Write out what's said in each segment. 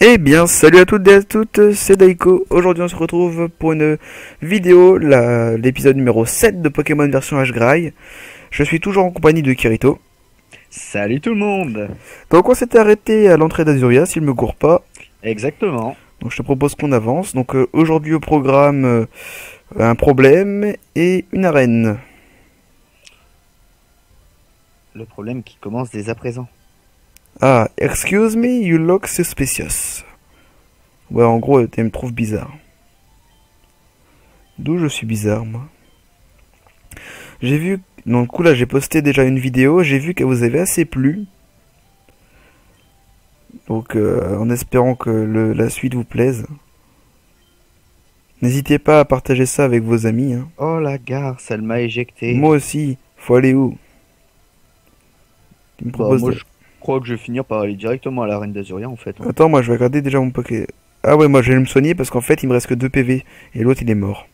Eh bien, salut à toutes et à toutes, c'est Daiko. Aujourd'hui, on se retrouve pour une vidéo, l'épisode numéro 7 de Pokémon version H-Gray. Je suis toujours en compagnie de Kirito. Salut tout le monde. Donc, on s'était arrêté à l'entrée d'Azuria, s'il me court pas. Exactement. Donc, je te propose qu'on avance. Donc, aujourd'hui au programme, un problème et une arène. Le problème qui commence dès à présent. Ah, excuse me, you look suspicious. Ouais, en gros, tu me trouves bizarre. D'où je suis bizarre, moi. J'ai vu, donc du coup là j'ai posté déjà une vidéo, j'ai vu qu'elle vous avait assez plu. Donc en espérant que la suite vous plaise. N'hésitez pas à partager ça avec vos amis. Hein. Oh la garce, elle m'a éjecté. Moi aussi, faut aller où? Tu me proposes moi de- je crois que je vais finir par aller directement à l'arène d'Azuria en fait. Attends, moi je vais regarder déjà mon Poké. Ah ouais, moi je vais me soigner parce qu'en fait il me reste que 2 PV et l'autre il est mort.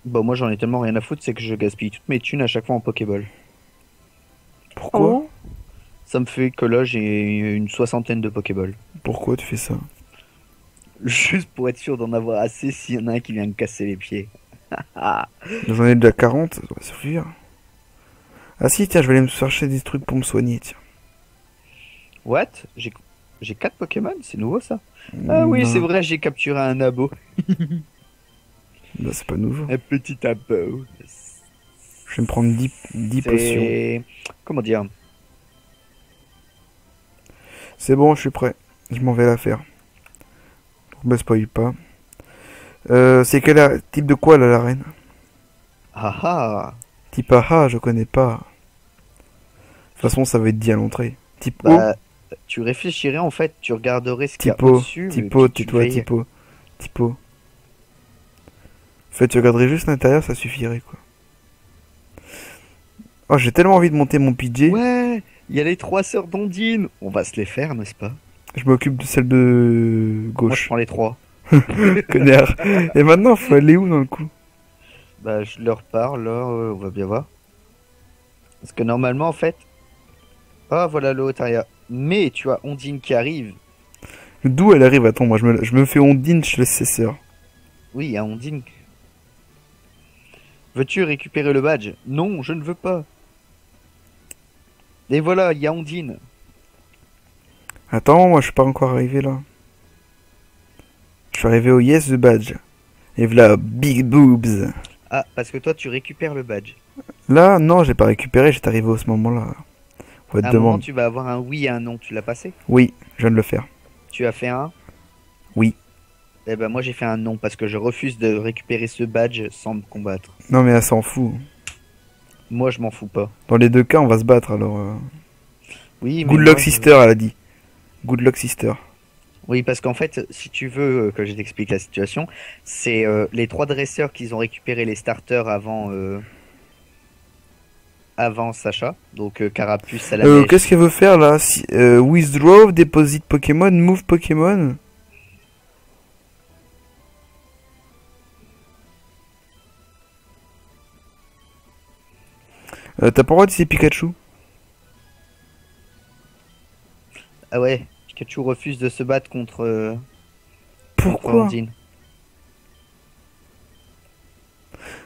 Bah moi j'en ai tellement rien à foutre, c'est que je gaspille toutes mes thunes à chaque fois en Pokéball. Pourquoi? Oh. Ça me fait que là j'ai une soixantaine de Pokéball. Pourquoi tu fais ça? Juste pour être sûr d'en avoir assez s'il y en a un qui vient me casser les pieds. Ah. J'en ai déjà 40, ça va suffire. Ah si, tiens, je vais aller me chercher des trucs pour me soigner, tiens. What? J'ai 4 Pokémon, c'est nouveau ça? Ah oui, Non, c'est vrai, j'ai capturé un abo. bah, c'est pas nouveau. Un petit abo. Je vais me prendre 10 potions. C'est... Comment dire? C'est bon, je suis prêt. Je m'en vais la faire. Me spoil pas. C'est quel type de quoi là l'arène? Ah ah. Type AHA, je connais pas. De toute façon, ça va être dit à l'entrée. Type O, Bah, tu réfléchirais en fait, tu regarderais ce qu'il y a type O, au-dessus. type mais O, tu tais-toi, fais- type O, type O. En fait, tu regarderais juste l'intérieur, ça suffirait quoi. Oh, j'ai tellement envie de monter mon PJ. Ouais, il y a les 3 sœurs d'Ondine. On va se les faire, n'est-ce pas? Je m'occupe de celle de Moi, je gauche. prends les 3. Connard. Et maintenant, faut aller où dans le coup? Bah, je leur parle, là, on va bien voir. Parce que normalement, en fait... Ah, voilà le Hotaria. Mais tu as Ondine qui arrive. D'où elle arrive? Attends, moi je me fais ondine chez ses sœurs. Oui, il y a Ondine. Veux-tu récupérer le badge? Non, je ne veux pas. Et voilà, il y a Ondine. Attends, moi je suis pas encore arrivé là. Je suis arrivé au Yes the Badge. Et voilà, Big Boobs. Ah, parce que toi, tu récupères le badge. Là, non, j'ai pas récupéré, j'étais arrivé à ce moment-là. Faut À être un moment, demande. tu vas avoir un oui et un non. Tu l'as passé? Oui, je viens de le faire. Tu as fait un? Oui. Eh ben moi j'ai fait un non parce que je refuse de récupérer ce badge sans me combattre. Non, mais elle s'en fout. Moi je m'en fous pas. Dans les deux cas, on va se battre alors. Oui, mais Good moi, luck, sister, elle a dit. Good luck, sister. Oui, parce qu'en fait, si tu veux que je t'explique la situation, c'est les 3 dresseurs qu'ils ont récupéré les starters avant Sacha. Donc Carapuce, Salamèche. Qu'est-ce qu'elle veut faire là? Withdraw, deposit Pokémon, move Pokémon. T'as pas le droit d'utiliser Pikachu? Ah ouais, Pikachu refuse de se battre contre Pourquoi? Ondine.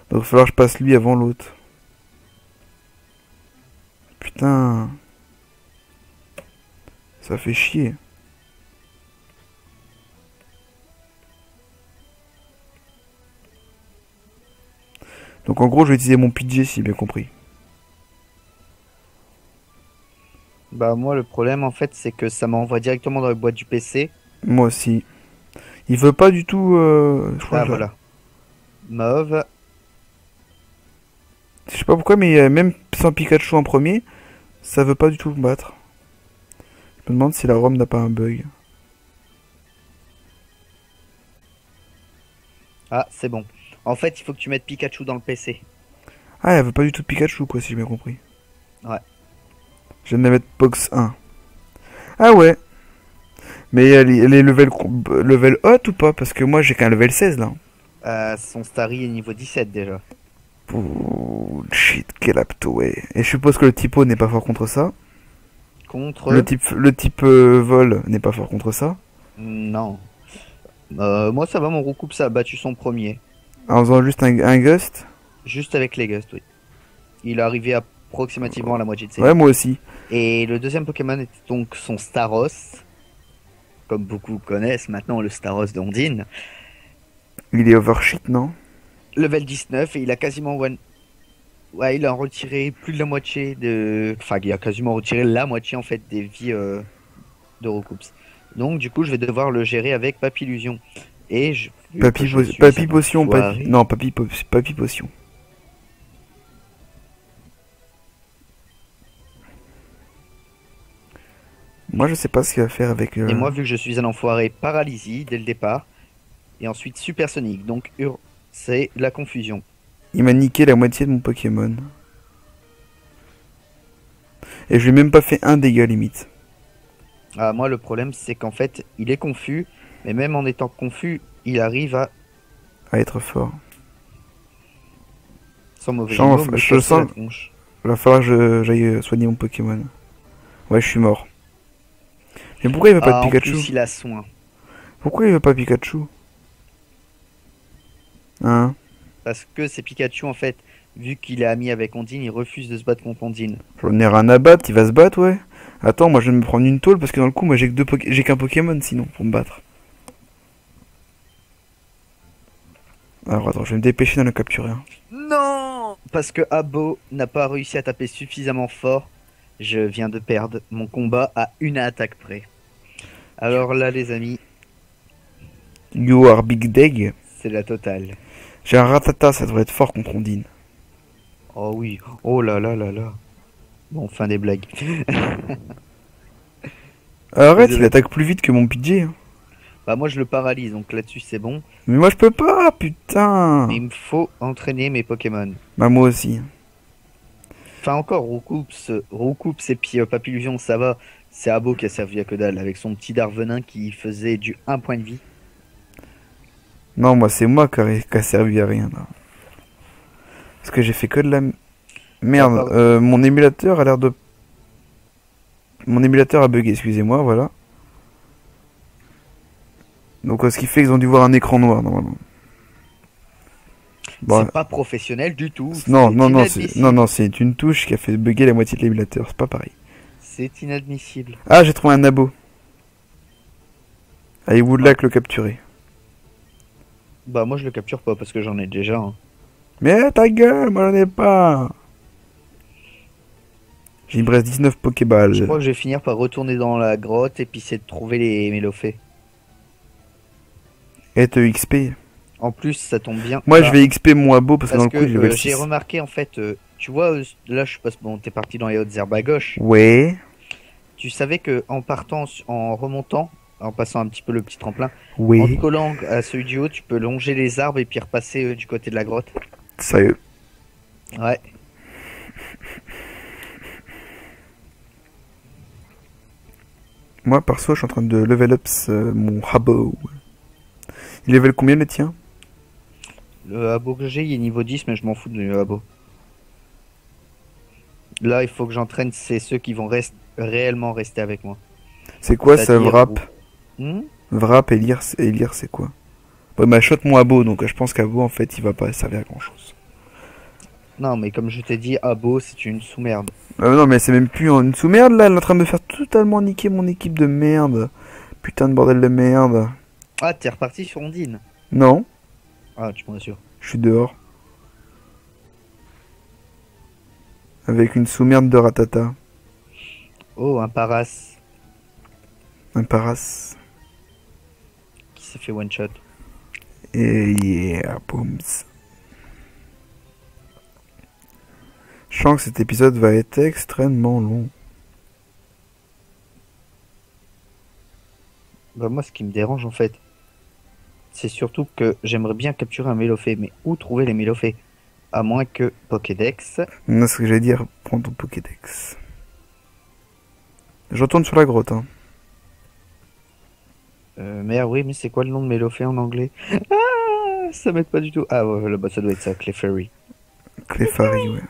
Donc il va falloir que je passe lui avant l'autre. Putain. Ça fait chier. Donc en gros, je vais utiliser mon PJ si j'ai bien compris. Bah moi le problème en fait c'est que ça m'envoie directement dans la boîte du PC. Moi aussi. Il veut pas du tout. Je crois Ah que voilà. Mauve. je sais pas pourquoi, mais même sans Pikachu en premier, ça veut pas du tout me battre. Je me demande si la ROM n'a pas un bug. Ah c'est bon. En fait il faut que tu mettes Pikachu dans le PC. Ah, elle veut pas du tout de Pikachu, quoi, si j'ai bien compris. Ouais. Je viens de la mettre box 1. Ah ouais. Mais elle est level hot ou pas? Parce que moi j'ai qu'un level 16 là. Son Starry est niveau 17 déjà. Bullshit, quel apto, ouais. Et je suppose que le typo n'est pas fort contre ça. Contre... Le type vol n'est pas fort contre ça. Non. Moi, ça va, mon Roucoups a battu son premier. En faisant juste un gust? Juste avec les Gust, oui. Il est arrivé approximativement à la moitié de ses Ouais, vies. moi aussi. Et le deuxième Pokémon était donc son Staros. Comme beaucoup connaissent maintenant le Staros d'Ondine. Il est overshit, non? Level 19 et il a quasiment one. Ouais, il a retiré plus de la moitié de. Enfin, il a quasiment retiré la moitié en fait des vies de Roucoups. Donc, du coup, je vais devoir le gérer avec Papillusion. Et je. Vu que je suis Papy un potion, enfoiré- non, papy potion. Moi, je sais pas ce qu'il va faire avec. Et moi, vu que je suis un enfoiré, paralysie dès le départ. Et ensuite supersonique. Donc, c'est la confusion. Il m'a niqué la moitié de mon Pokémon. Et je lui ai même pas fait un dégât limite. Ah, moi, le problème, c'est qu'en fait, il est confus. Mais même en étant confus, il arrive à, À être fort. sans mauvais jeu de Genre, mots, me je casser sens- la tronche. Il va falloir que j'aille soigner mon Pokémon. Ouais, je suis mort. Mais pourquoi il veut pas Ah, de en Pikachu? plus, il a soin. Pourquoi il veut pas Pikachu? Hein? Parce que c'est Pikachu, en fait, vu qu'il est ami avec Ondine, il refuse de se battre contre Ondine. J'en ai rien à battre, il va se battre, ouais. Attends, moi je vais me prendre une tôle parce que dans le coup, moi j'ai qu'un Pokémon sinon pour me battre. Alors attends, je vais me dépêcher d'aller le capturer. Hein. Non! Parce que Abo n'a pas réussi à taper suffisamment fort. Je viens de perdre mon combat à une attaque près. Alors là, les amis, You are Big Deg. c'est la totale. J'ai un Ratata, ça devrait être fort contre Ondine. Oh oui, oh là là là là. Bon, fin des blagues. Arrête, Désolé. il attaque plus vite que mon PJ. Hein. Bah moi je le paralyse, donc là-dessus c'est bon. Mais moi je peux pas, putain. Mais il me faut entraîner mes Pokémon. Bah moi aussi. Enfin encore, Roucoups et puis Papillusion, ça va. C'est Abo qui a servi à que dalle, avec son petit Darvenin qui faisait du 1 point de vie. Non, moi c'est moi qui a servi à rien là. Parce que j'ai fait que de la merde. Ah, pardon. Mon émulateur a l'air de. Mon émulateur a bugué, excusez-moi, voilà. Donc ce qui fait qu'ils ont dû voir un écran noir normalement. Bon, C'est pas professionnel du tout. non, c'est non, non, inadmissible. non, c'est une touche qui a fait bugger la moitié de l'émulateur, c'est pas pareil. C'est inadmissible. Ah, j'ai trouvé un abo. Allez, Woodlack le capturer. Bah moi je le capture pas parce que j'en ai déjà. Hein. Mais ta gueule, moi j'en ai pas. Il me reste 19 Je Pokéballs. crois que je vais finir par retourner dans la grotte et puis c'est de trouver les Mélophées. Et te XP. En plus ça tombe bien. Moi Bah, je vais XP mon abo parce que dans parce le coup que j'ai level j'ai 6. remarqué en fait, tu vois, là je passe, bon, t'es parti dans les hautes herbes à gauche. Ouais. Tu savais que en partant, en remontant, en passant un petit peu le petit tremplin, en Ouais. te collant à celui du haut, tu peux longer les arbres et puis repasser du côté de la grotte. Sérieux. Ouais. Moi perso je suis en train de level up mon abo. Il level combien le tien? Le abo que j'ai, il est niveau 10, mais je m'en fous du abo. Là, il faut que j'entraîne, c'est ceux qui vont réellement rester avec moi. C'est quoi ça, C'est-à-dire Vrap? Hmm. Vrap et lire c'est quoi? Ouais, bah shot mon abo donc je pense qu'abo en fait il va pas servir à grand chose. Non, mais comme je t'ai dit, abo, c'est une sous-merde. Non mais c'est même plus une sous-merde là, elle est en train de me faire totalement niquer mon équipe de merde. Putain de bordel de merde. Ah, t'es reparti sur Ondine. Non, Ah, tu m'en assures. je suis dehors. Avec une sous-merde de Ratata. Oh, un Paras Un Paras. qui s'est fait one shot. Et yeah, booms. Je sens que cet épisode va être extrêmement long. Bah, moi, ce qui me dérange en fait, c'est surtout que j'aimerais bien capturer un Mélophée. Mais où trouver les Mélophées? À moins que Pokédex. Non, ce que j'allais dire, prends ton Pokédex. Je retourne sur la grotte. Hein. Merde, oui, mais c'est quoi le nom de Mélophée en anglais? Ah, ça m'aide pas du tout. Ah, ouais, là-bas, ça doit être ça, Clefairy. Clefairy, ouais.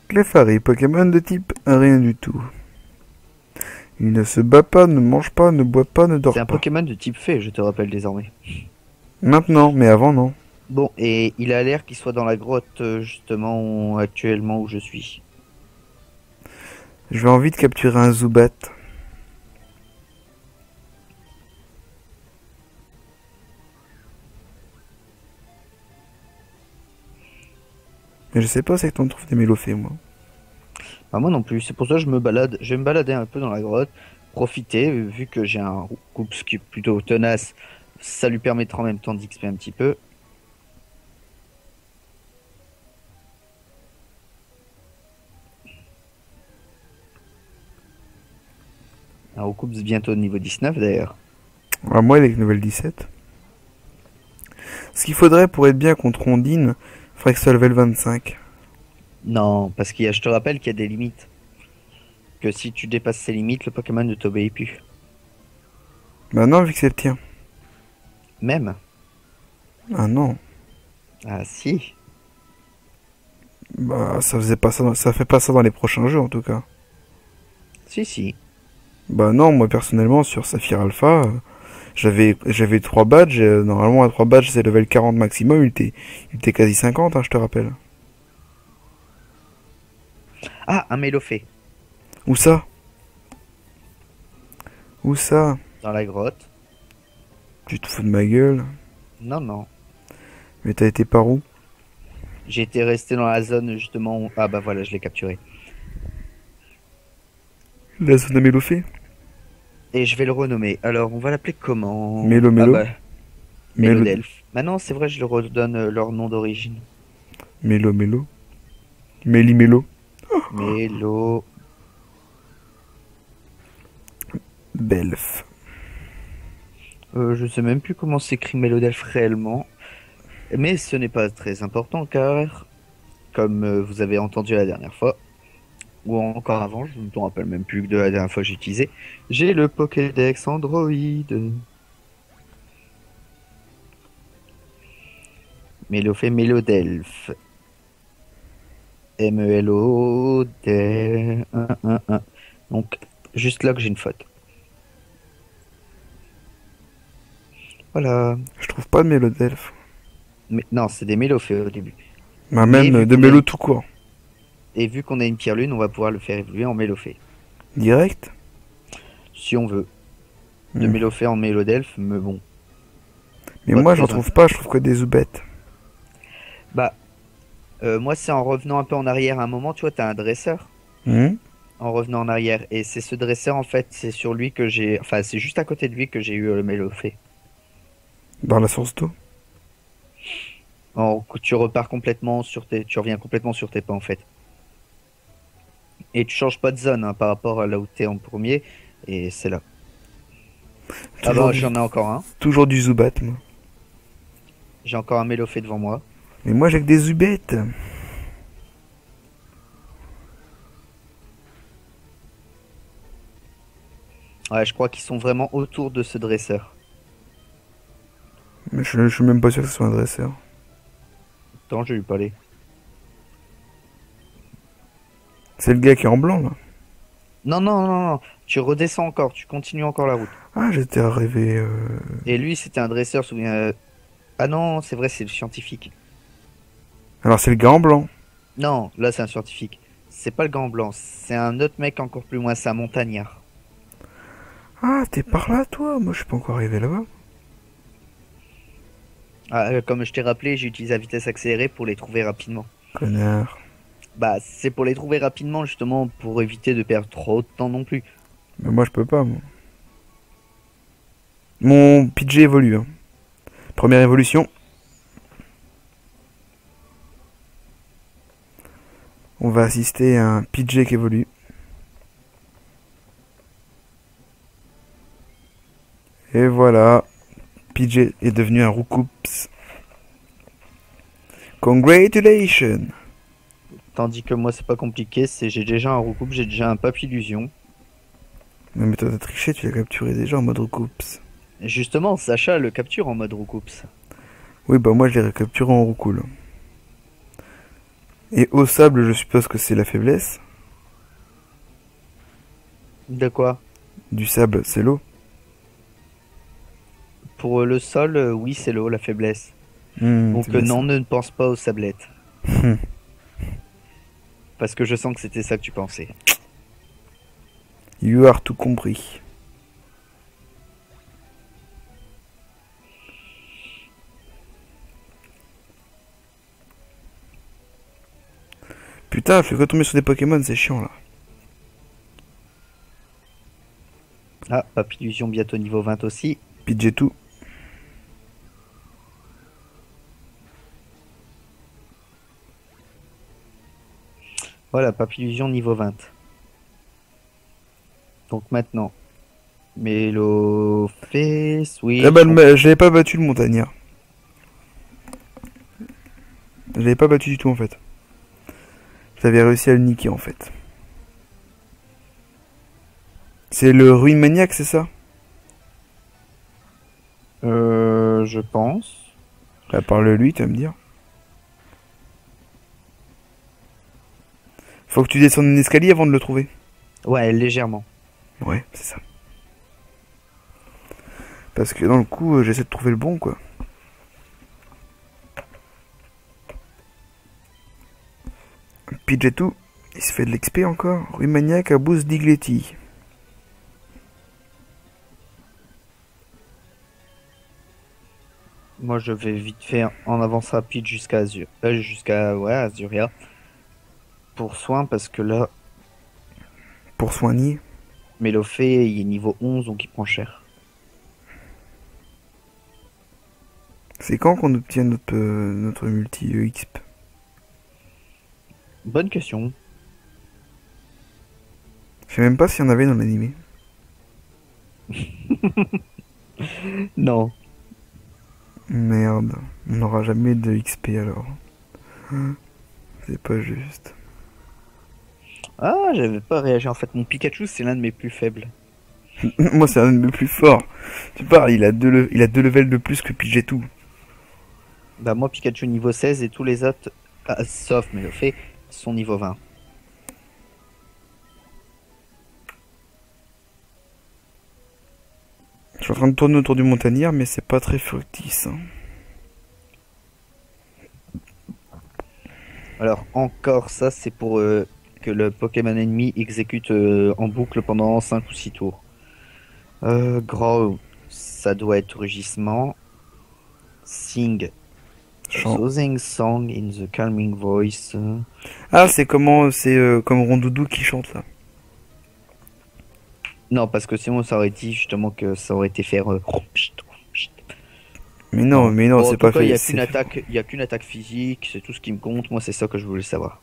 Clefairy, Pokémon de type rien du tout. Il ne se bat pas, ne mange pas, ne boit pas, ne dort C'est un pas. Pokémon de type fée, je te rappelle désormais. Maintenant, mais avant non. Bon, et il a l'air qu'il soit dans la grotte, justement, actuellement où je suis. Je vais envie de capturer un Zubat. Mais je sais pas c'est que t'en trouves des Mélofées, moi. Bah, moi non plus, c'est pour ça que je me balade. Je vais me balader un peu dans la grotte, profiter, vu que j'ai un Roucoups qui est plutôt tenace, ça lui permettra en même temps d'XP un petit peu. Un Roucoups bientôt niveau 19 d'ailleurs. Ah, moi, avec level 17. Ce qu'il faudrait pour être bien contre Ondine, faudrait que ce soit level 25. Non, parce je te rappelle qu'il y a des limites. Que si tu dépasses ces limites, le Pokémon ne t'obéit plus. Bah non, vu que c'est le tien. Même. Ah non. Ah si. Bah ça faisait pas ça, ça fait pas ça dans les prochains jeux en tout cas. Si, si. Bah non, moi personnellement sur Saphir Alpha, j'avais 3 badges, normalement à 3 badges c'est level 40 maximum, il était quasi 50 hein, je te rappelle. Ah, un Mélofée. Où ça? Où ça? Dans la grotte. Tu te fous de ma gueule? Non, non. Mais t'as été par où? J'ai été resté dans la zone justement où... Ah bah voilà, je l'ai capturé. La zone de Mélofée? Et je vais le renommer. Alors, on va l'appeler comment? Mélo Ah Mélo? bah, Mélo Mélodelphe. Maintenant, c'est vrai, je leur redonne leur nom d'origine. Mélo Mélo? Méli Mélo? Mélo... Belf. je sais même plus comment s'écrit Mélodelphe réellement. Mais ce n'est pas très important car, comme vous avez entendu la dernière fois, ou encore avant, je ne me rappelle même plus que de la dernière fois que j'ai utilisé, j'ai le Pokédex Android. Mélofée Mélodelphe. M-E-L-O-D... Donc, juste là que j'ai une faute. Voilà. Je trouve pas de Mélodelphe. Mais, non, c'est des Mélofées au début. Bah Mais même vu de qu'on a Mélo une- tout court. Et vu qu'on a une pierre lune, on va pouvoir le faire évoluer en Mélofée. Direct? Si on veut. De Hmm. Mélofée en Mélodelphe, mais bon. Mais Pas moi très j'en trouve pas, je trouve que des Zoubettes. Bah, moi, c'est en revenant un peu en arrière à un moment, tu vois, t'as un dresseur. Hmm. En revenant en arrière. Et c'est ce dresseur, en fait, c'est sur lui que j'ai. Enfin, c'est juste à côté de lui que j'ai eu le Mélofée. Dans la source d'eau. Tu repars complètement sur tes. Tu reviens complètement sur tes pas, en fait. Et tu changes pas de zone hein, par rapport à là où t'es en premier. Et c'est là. Ah Toujours bah, du, j'en ai encore un. toujours du Zubat, moi. J'ai encore un Mélofée devant moi. Mais moi j'ai que des Zubettes. Ouais, je crois qu'ils sont vraiment autour de ce dresseur. Mais je suis même pas sûr que ce soit un dresseur. Attends, je vais lui parler. C'est le gars qui est en blanc là. Non, non, non, non. Tu redescends encore, tu continues encore la route. Ah, j'étais arrivé. Et lui, c'était un dresseur, souviens. Ah non, c'est vrai, c'est le scientifique. Alors c'est le gars en blanc. Non, là, c'est un scientifique. C'est pas le gant blanc, c'est un autre mec encore plus loin, c'est un montagnard. Ah, t'es par là toi? Moi je suis pas encore arrivé là-bas. Ah, comme je t'ai rappelé, j'ai utilisé la vitesse accélérée pour les trouver rapidement. Connard. Bah, c'est pour les trouver rapidement, justement, pour éviter de perdre trop de temps non plus. Mais moi je peux pas, moi. Mon PJ évolue. Hein. Première évolution. On va assister à un PJ qui évolue. Et voilà. PJ est devenu un Roucoups. Congratulations! Tandis que moi, c'est pas compliqué, j'ai déjà un Roucoups, j'ai déjà un Papillusion. Non mais toi t'as triché, tu l'as capturé déjà en mode Roucoups. Et justement, Sacha le capture en mode Roucoups. Oui bah moi je l'ai capturé en Roucoule. Et au sable je suppose que c'est la faiblesse. De quoi? Du sable, c'est l'eau. Pour le sol, oui, c'est l'eau, la faiblesse. Donc C'est bien non, ça. ne pense pas aux sablettes. Parce que je sens que c'était ça que tu pensais. You are tout compris. Putain, je fais que tomber sur des Pokémon, c'est chiant là. Ah, Papillusion bientôt niveau 20 aussi. Pidgeotto. Voilà, Papillusion niveau 20. Donc maintenant, Mélophée, oui. Ah bah, je l'avais pas battu le montagnard. Je l'avais pas battu du tout en fait. J'avais réussi à le niquer en fait. C'est le Ruine Maniac, c'est ça? Je pense. Bah, parle-lui, tu vas me dire. Faut que tu descendes un escalier avant de le trouver. Ouais, légèrement. Ouais, c'est ça. Parce que dans le coup, j'essaie de trouver le bon quoi. Pidgeotto, il se fait de l'XP encore. Ruine Maniac à boost Diglety. Moi, je vais vite faire en avance rapide jusqu'à Azur, jusqu'à ouais, Azuria. Pour soin, parce que là, Pour soigner. Mélophée, il est niveau 11, donc il prend cher. C'est quand qu'on obtient notre multi XP? Bonne question. Je sais même pas s'il y en avait dans l'animé. Non. Merde, on n'aura jamais de XP alors. C'est pas juste. Ah, j'avais pas réagi. En fait, mon Pikachu, c'est l'un de mes plus faibles. Moi, c'est un de mes plus forts. Tu parles, il a deux levels de plus que Pidgeotto. Bah, moi, Pikachu niveau 16 et tous les autres, sauf Mélophée, sont niveau 20. Je suis en train de tourner autour du montagnard, mais c'est pas très fructice. Hein. Alors, encore, ça, c'est pour que le Pokémon ennemi exécute en boucle pendant 5 ou 6 tours. Growl, ça doit être rugissement. Sing, Chant. soothing song in the calming voice. Ah, c'est comme Rondoudou qui chante là. Non, parce que sinon, ça aurait dit justement que ça aurait été faire. Mais non, Bon, c'est en tout pas cas, fait. il y a qu'une attaque physique, c'est tout ce qui me compte. Moi, c'est ça que je voulais savoir.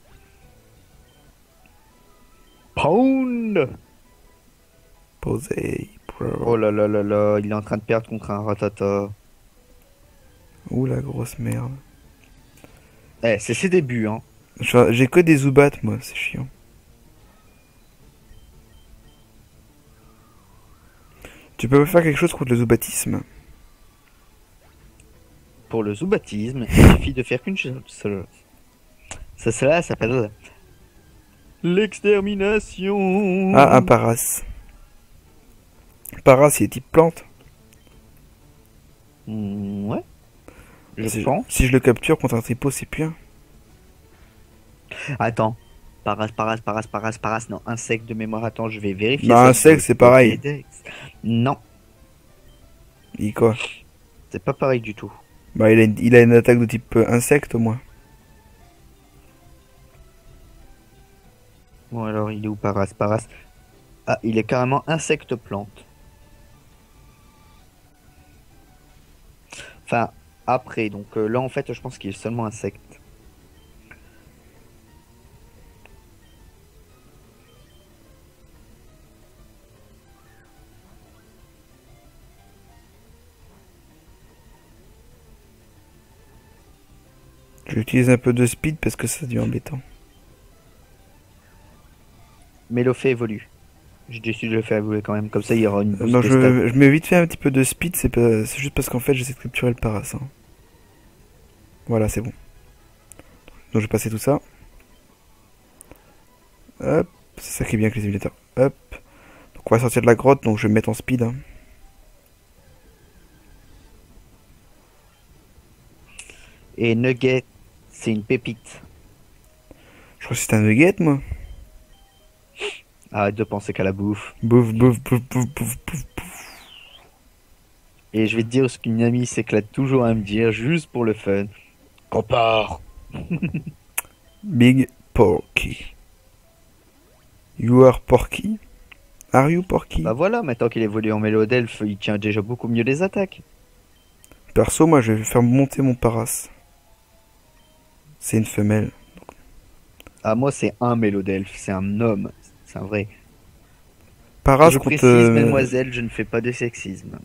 Pound! Posé. Oh là là là là, il est en train de perdre contre un Ratata. Ouh la grosse merde. Eh, c'est ses débuts, hein. J'ai que des Zubat moi, c'est chiant. Tu peux pas faire quelque chose contre le Zubatisme? Pour le zoubatisme, il suffit de faire qu'une chose. Cela s'appelle l'extermination. Ah, un Paras. Paras, il est type plante. Ouais, je pense. Si je le capture contre un tripot, c'est bien. Attends. Paras. Non, insecte de mémoire. Attends, je vais vérifier. Bah, ça insecte, sur c'est le pareil. Pokédex. Non, Il quoi? c'est pas pareil du tout. Bah, il a une attaque de type insecte au moins. Bon, alors, il est où Paras? Ah, il est carrément insecte plante. Enfin, après, donc là, en fait, je pense qu'il est seulement insecte. J'utilise un peu de speed parce que ça devient embêtant. Mélophée évolue. J'ai décidé de le faire évoluer quand même, comme ça il y aura une boost Non, de stats. je mets vite fait un petit peu de speed, c'est juste parce qu'en fait j'essaie de capturer le Paras. Hein. Voilà, c'est bon. Donc je vais passer tout ça. Hop, c'est ça qui est bien avec les émulateurs. Hop. Donc qu'on va sortir de la grotte, donc je vais me mettre en speed. Hein. Et Nugget, c'est une pépite. Je crois que c'est un nugget, moi. Arrête de penser qu'à la bouffe. Bouf, bouf, bouf, bouf, bouf, bouf. Et je vais te dire ce qu'une amie s'éclate toujours à me dire, juste pour le fun. Compare. Big Porky. You are Porky? Are you Porky? Bah voilà, maintenant qu'il évolue en Mélodelphe, il tient déjà beaucoup mieux les attaques. Perso, moi, je vais faire monter mon Paras. C'est une femelle. Ah, moi, c'est un Mélodelphe, c'est un homme, c'est un vrai. Paras Je contre... précise, mademoiselle, je ne fais pas de sexisme.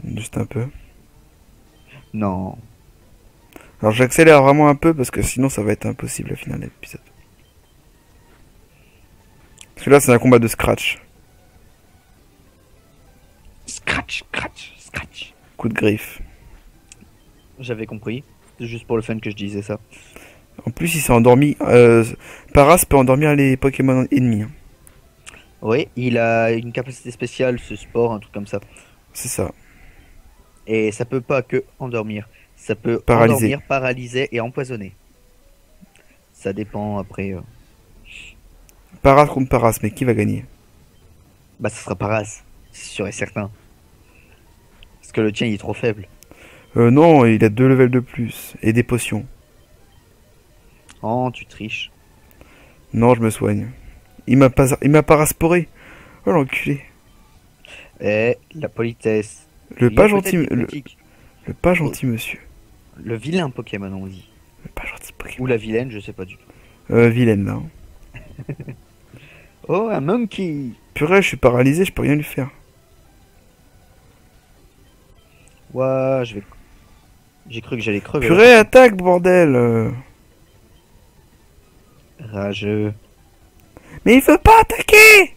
Juste un peu. Non. Alors j'accélère vraiment un peu parce que sinon ça va être impossible à finir l'épisode. Parce que là c'est un combat de scratch. Scratch, scratch, scratch. Coup de griffe. J'avais compris. C'est juste pour le fun que je disais ça. En plus il s'est endormi. Paras peut endormir les Pokémon ennemis. Hein. Oui, il a une capacité spéciale, ce sport, un truc comme ça. C'est ça. Et ça peut pas que endormir. Ça peut Paralyser. endormir, paralyser et empoisonner. Ça dépend après. Paras contre Paras, mais qui va gagner? Bah, ça sera Paras, c'est sûr et certain. Parce que le tien il est trop faible. Non, il a 2 levels de plus. Et des potions. Oh, tu triches. Non, je me soigne. Il m'a parasporé. Oh l'enculé. Eh, la politesse. Le Il y pas a gentil, peut-être des le critiques. pas gentil monsieur. Le vilain Pokémon, on dit. Le pas gentil Ou Pokémon. la vilaine, je sais pas du tout. Vilaine là. Hein. Oh, un monkey. Purée, je suis paralysé, je peux rien lui faire. Ouah, je vais. J'ai cru que j'allais crever. Purée, attaque, bordel! Rageux. Mais il veut pas attaquer!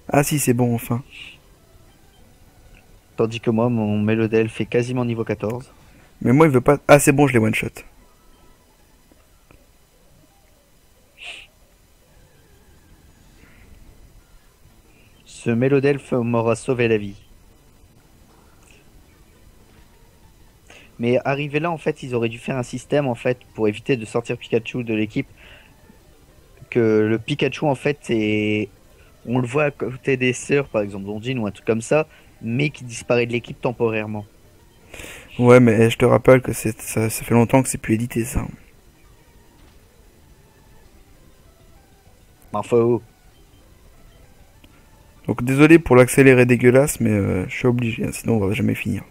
Ah si, c'est bon, enfin. Tandis que moi, mon Mélodel fait quasiment niveau 14. Mais moi, il veut pas... Ah, c'est bon, je l'ai one-shot. Ce Mélodelphe m'aura sauvé la vie. Mais arrivé là, en fait, ils auraient dû faire un système, en fait, pour éviter de sortir Pikachu de l'équipe. Que le Pikachu, en fait, est... On le voit à côté des sœurs, par exemple, d'Ondine ou un truc comme ça, mais qui disparaît de l'équipe temporairement. Ouais, mais je te rappelle que ça fait longtemps que c'est plus édité, ça. Enfin, Donc désolé pour l'accéléré dégueulasse, mais je suis obligé, hein, sinon on va jamais finir.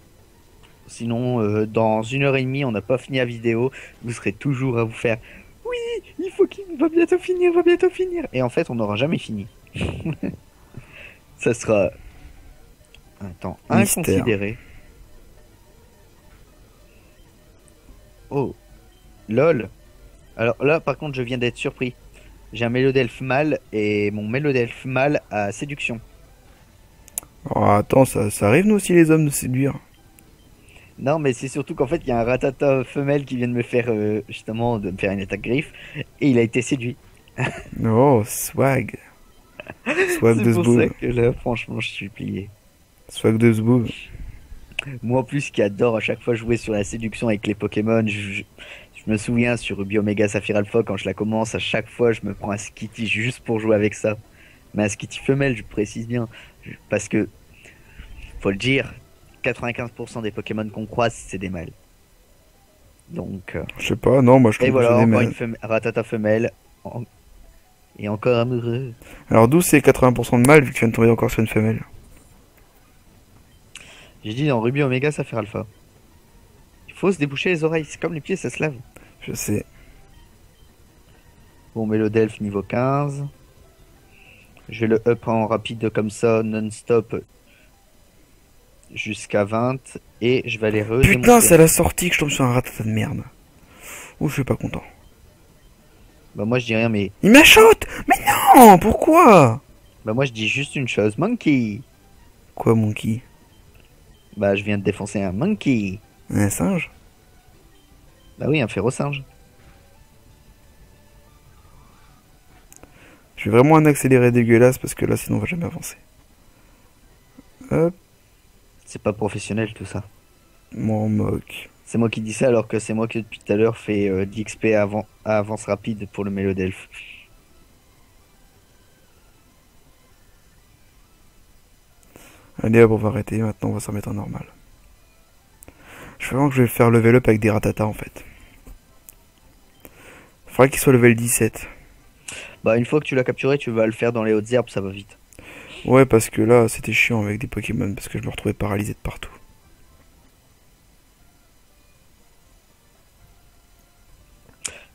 sinon, dans 1 heure et demie, on n'a pas fini la vidéo. Vous serez toujours à vous faire. Oui, il faut qu'il va bientôt finir, va bientôt finir. Et en fait, on n'aura jamais fini. Ça sera un temps Mystère. inconsidéré. Oh, lol. Alors là, par contre, je viens d'être surpris. J'ai un Mélodelphe mâle et mon Mélodelphe mâle a séduction. Oh, attends, ça arrive nous aussi les hommes de séduire. Non, mais c'est surtout qu'en fait, il y a un Ratata femelle qui vient de me faire justement de me faire une attaque griffe et il a été séduit. Oh, swag. Swag C'est de pour zboob. ça que là, franchement, je suis plié. Swag de zboob. Moi, en plus, qui adore à chaque fois jouer sur la séduction avec les Pokémon, je me souviens sur Ruby Omega Saphir Alpha, quand je la commence, à chaque fois, je me prends un Skitty juste pour jouer avec ça. Mais un Skitty femelle, je précise bien. Parce que, faut le dire, 95% des Pokémon qu'on croise, c'est des mâles. Donc, Je sais pas, non, moi je et trouve voilà, que encore c'est une Ratata femelle. Et encore amoureux. Alors d'où c'est 80% de mal vu que tu viens de tomber encore sur une femelle? J'ai dit dans Ruby Omega Saphir Alpha. Il faut se déboucher les oreilles, c'est comme les pieds, ça se lave. Je sais. Bon, Mélodelphe niveau 15. Je vais le up en rapide comme ça, non-stop, jusqu'à 20. Et je vais aller Putain, c'est à la sortie que je tombe sur un ratata de merde. Ouh, je suis pas content. Bah moi je dis rien, mais... Il m'achote! Mais non! Pourquoi? Bah moi je dis juste une chose, Monkey. Quoi, Monkey? Bah je viens de défoncer un Monkey. Un singe? Bah oui, un férocinge. Je vais vraiment un accéléré dégueulasse parce que là sinon on va jamais avancer. Hop, C'est pas professionnel tout ça. m'en moque. C'est moi qui dis ça alors que c'est moi qui depuis tout à l'heure fais 10 XP à avance rapide pour le Mélodelphe. Allez hop, on va arrêter, maintenant on va s'en mettre en normal. Je veux vraiment que je vais faire level up avec des ratatas en fait. Faudrait qu'il soit level 17. Bah une fois que tu l'as capturé, tu vas le faire dans les hautes herbes, ça va vite. Ouais, parce que là, c'était chiant avec des Pokémon, parce que je me retrouvais paralysé de partout.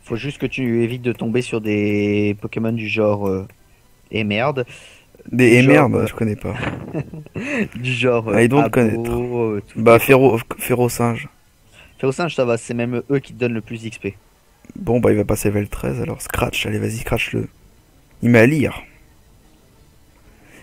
Faut juste que tu évites de tomber sur des Pokémon du genre et merde, Des du genre merde, je connais pas. du genre Ah, ils doivent Abo, connaître. tout Bah, les Pokémon. Féro-singe. Férocinge ça va, c'est même eux qui te donnent le plus d'XP. Bon, bah, il va passer level 13, alors scratch, allez, vas-y, scratch-le. Il met à lire.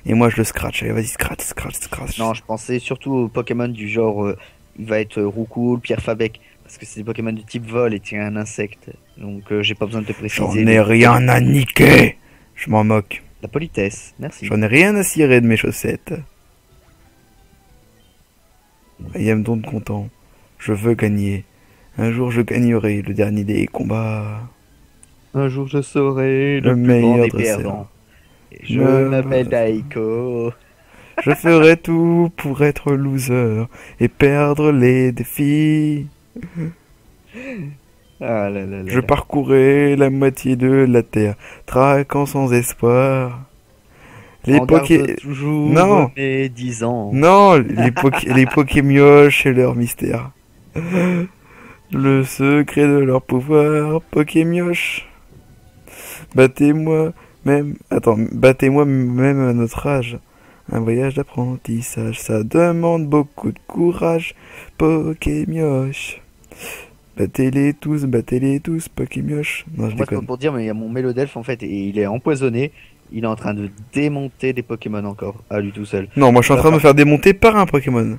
Et moi, je le scratch, allez, vas-y, scratch, scratch, scratch. Non, je pensais surtout aux Pokémon du genre il va être Roucoule, Pierre Fabec, parce que c'est des Pokémon de type vol et tu es un insecte. Donc j'ai pas besoin de te J'en préciser. ai rien à niquer. Je m'en moque. La politesse, merci. J'en ai rien à cirer de mes chaussettes. I am donc content. Je veux gagner. Un jour, je gagnerai le dernier des combats. Un jour je serai Le le plus meilleur grand des dresseur. perdants. Et je Le- m'appelle Daiko. Je ferai tout pour être loser et perdre les défis. Ah là là là Je là. parcourrai la moitié de la terre, traquant sans espoir. Les On garde Poké... toujours Non. mes 10 ans. Non, les Pokémioches et leur mystère. Le secret de leur pouvoir, Pokémioche. Battez-moi même à notre âge. Un voyage d'apprentissage, ça demande beaucoup de courage, Pokémioche. Battez-les tous, Pokémioche. Non, je Moi c'est pas déconne. pour dire mais il y a mon Mélodelphe en fait et il est empoisonné. Il est en train de démonter des Pokémon encore à lui tout seul. Non, moi je suis en Là, train de me faire démonter par un Pokémon.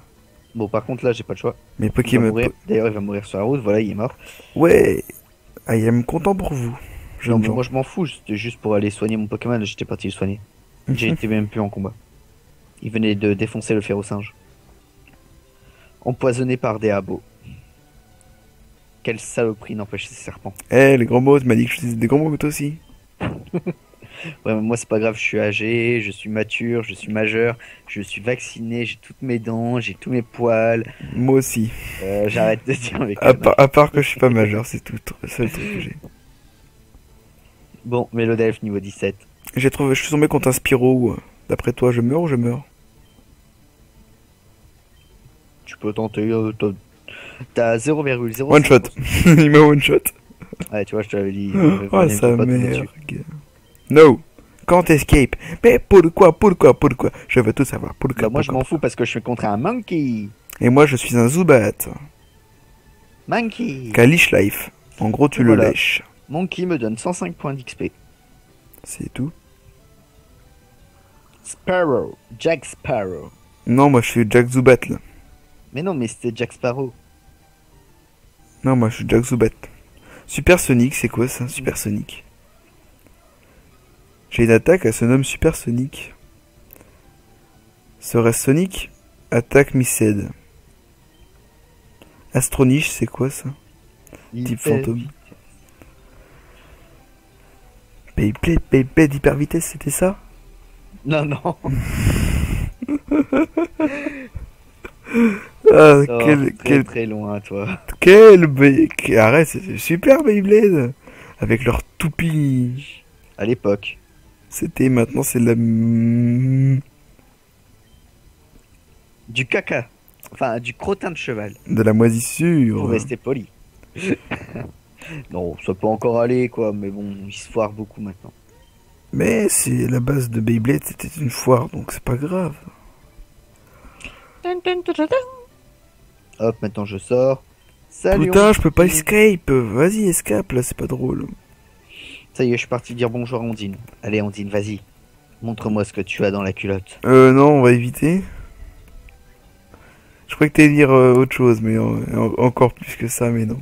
Bon par contre là j'ai pas le choix. Mais Il va Pokémon... mourir. D'ailleurs il va mourir sur la route. Voilà il est mort. Ouais, I am content pour vous. Non Jeune mais gens. moi je m'en fous. C'était juste pour aller soigner mon Pokémon. J'étais parti le soigner. J'ai été même plus en combat. Il venait de défoncer le Férocinge. Empoisonné par des abos. Quelle saloperie n'empêche ces serpents. Eh, les grands mots, tu m'as dit que je disais des grands mots toi aussi. Ouais, mais moi c'est pas grave, je suis âgé, je suis mature, je suis majeur, je suis vacciné, j'ai toutes mes dents, j'ai tous mes poils. Moi aussi. J'arrête de dire avec À part que je suis pas majeur, c'est tout le seul truc que j'ai. Bon, Mélodelphe niveau 17. Je suis tombé contre un Spyro. D'après toi, je meurs ou je meurs? Tu peux tenter. T'as 0,0. One shot. Il m'a one shot. Ouais, tu vois, je te l'avais dit. Oh, sa mère. No. Can't escape. Mais pourquoi? Je veux tout savoir. Pourquoi? Bah, moi je m'en fous parce que je suis contre un monkey. Et moi, je suis un Zubat. Monkey. Kalish Life. En gros, tu le Voilà. lèches. Monkey me donne 105 points d'XP. C'est tout. Sparrow. Jack Sparrow. Non, moi, je suis Jack Zubat, là. Mais non, mais c'était Jack Sparrow. Non, moi, je suis Jack Zubat. Super Sonic, c'est quoi ça? Super Sonic. J'ai une attaque, elle se nomme Super Sonic. Serait-ce Sonic? Attaque Missed. Astroniche, c'est quoi ça? Type fantôme. Beyblade hyper vitesse, c'était ça? Non, non. Ah, Oh, très loin, toi. Arrête, c'est super Beyblade. Avec leur toupie. À l'époque. C'était, maintenant c'est la... De Du caca. Enfin, du crottin de cheval. la moisissure. Pour rester poli. Non, ça peut encore aller, quoi. Mais bon, il se foire beaucoup maintenant. Mais c'est la base de Beyblade, c'était une foire, donc c'est pas grave. Hop, maintenant je sors. Salut. Putain, je peux pas Ondine. escape. Vas-y, escape, là, c'est pas drôle. Ça y est, je suis parti dire bonjour à Ondine. Allez, Ondine, vas-y. Montre-moi ce que tu as dans la culotte. Non, on va éviter. Je croyais que t'allais dire autre chose, mais encore plus que ça, mais non.